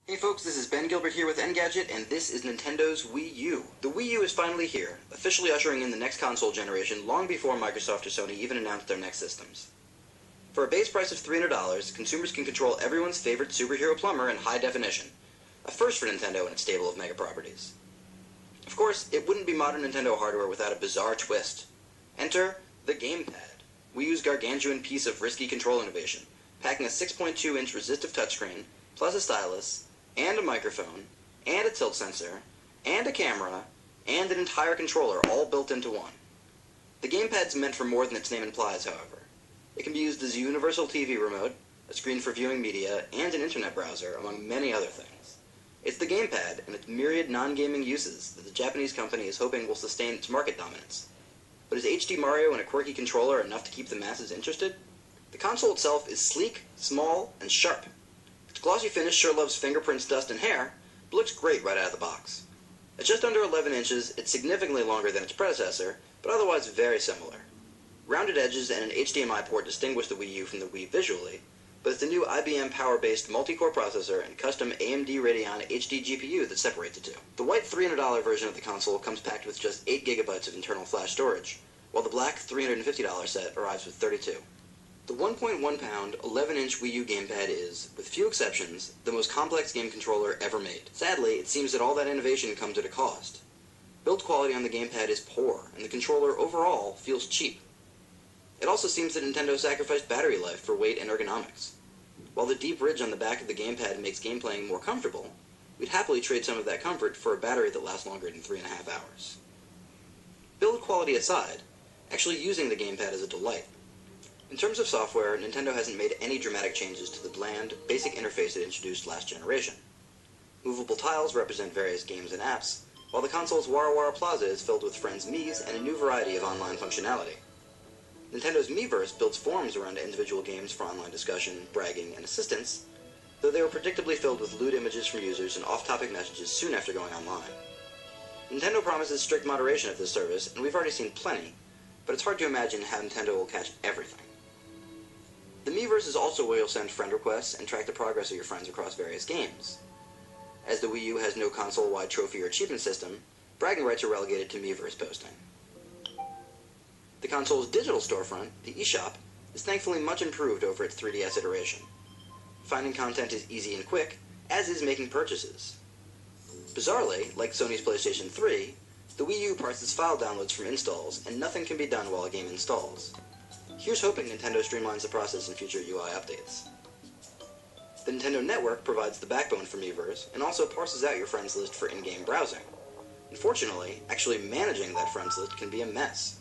Hey folks, this is Ben Gilbert here with Engadget, and this is Nintendo's Wii U. The Wii U is finally here, officially ushering in the next console generation long before Microsoft or Sony even announced their next systems. For a base price of $300, consumers can control everyone's favorite superhero plumber in high definition, a first for Nintendo and its stable of mega properties. Of course, it wouldn't be modern Nintendo hardware without a bizarre twist. Enter the gamepad, Wii U's gargantuan piece of risky control innovation, packing a 6.2-inch resistive touchscreen, plus a stylus, and a microphone, and a tilt sensor, and a camera, and an entire controller all built into one. The gamepad's meant for more than its name implies, however. It can be used as a universal TV remote, a screen for viewing media, and an internet browser, among many other things. It's the gamepad and its myriad non-gaming uses that the Japanese company is hoping will sustain its market dominance. But is HD Mario and a quirky controller enough to keep the masses interested? The console itself is sleek, small, and sharp. Its glossy finish sure loves fingerprints, dust, and hair, but looks great right out of the box. At just under 11 inches, it's significantly longer than its predecessor, but otherwise very similar. Rounded edges and an HDMI port distinguish the Wii U from the Wii visually, but it's the new IBM power-based multi-core processor and custom AMD Radeon HD GPU that separate the two. The white $300 version of the console comes packed with just 8 GB of internal flash storage, while the black $350 set arrives with 32. The 1.1-pound, 11-inch Wii U gamepad is, with few exceptions, the most complex game controller ever made. Sadly, it seems that all that innovation comes at a cost. Build quality on the gamepad is poor, and the controller overall feels cheap. It also seems that Nintendo sacrificed battery life for weight and ergonomics. While the deep ridge on the back of the gamepad makes game playing more comfortable, we'd happily trade some of that comfort for a battery that lasts longer than 3.5 hours. Build quality aside, actually using the gamepad is a delight. In terms of software, Nintendo hasn't made any dramatic changes to the bland, basic interface it introduced last generation. Movable tiles represent various games and apps, while the console's Wara Wara Plaza is filled with friends' Miis and a new variety of online functionality. Nintendo's Miiverse builds forums around individual games for online discussion, bragging, and assistance, though they were predictably filled with lewd images from users and off-topic messages soon after going online. Nintendo promises strict moderation of this service, and we've already seen plenty, but it's hard to imagine how Nintendo will catch everything. The Miiverse is also where you'll send friend requests and track the progress of your friends across various games. As the Wii U has no console-wide trophy or achievement system, bragging rights are relegated to Miiverse posting. The console's digital storefront, the eShop, is thankfully much improved over its 3DS iteration. Finding content is easy and quick, as is making purchases. Bizarrely, like Sony's PlayStation 3, the Wii U parses file downloads from installs, and nothing can be done while a game installs. Here's hoping Nintendo streamlines the process in future UI updates. The Nintendo Network provides the backbone for Miiverse, and also parses out your friends list for in-game browsing. Unfortunately, actually managing that friends list can be a mess.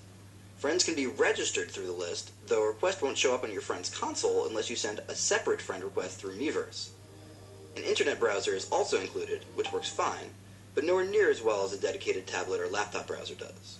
Friends can be registered through the list, though a request won't show up on your friend's console unless you send a separate friend request through Miiverse. An internet browser is also included, which works fine, but nowhere near as well as a dedicated tablet or laptop browser does.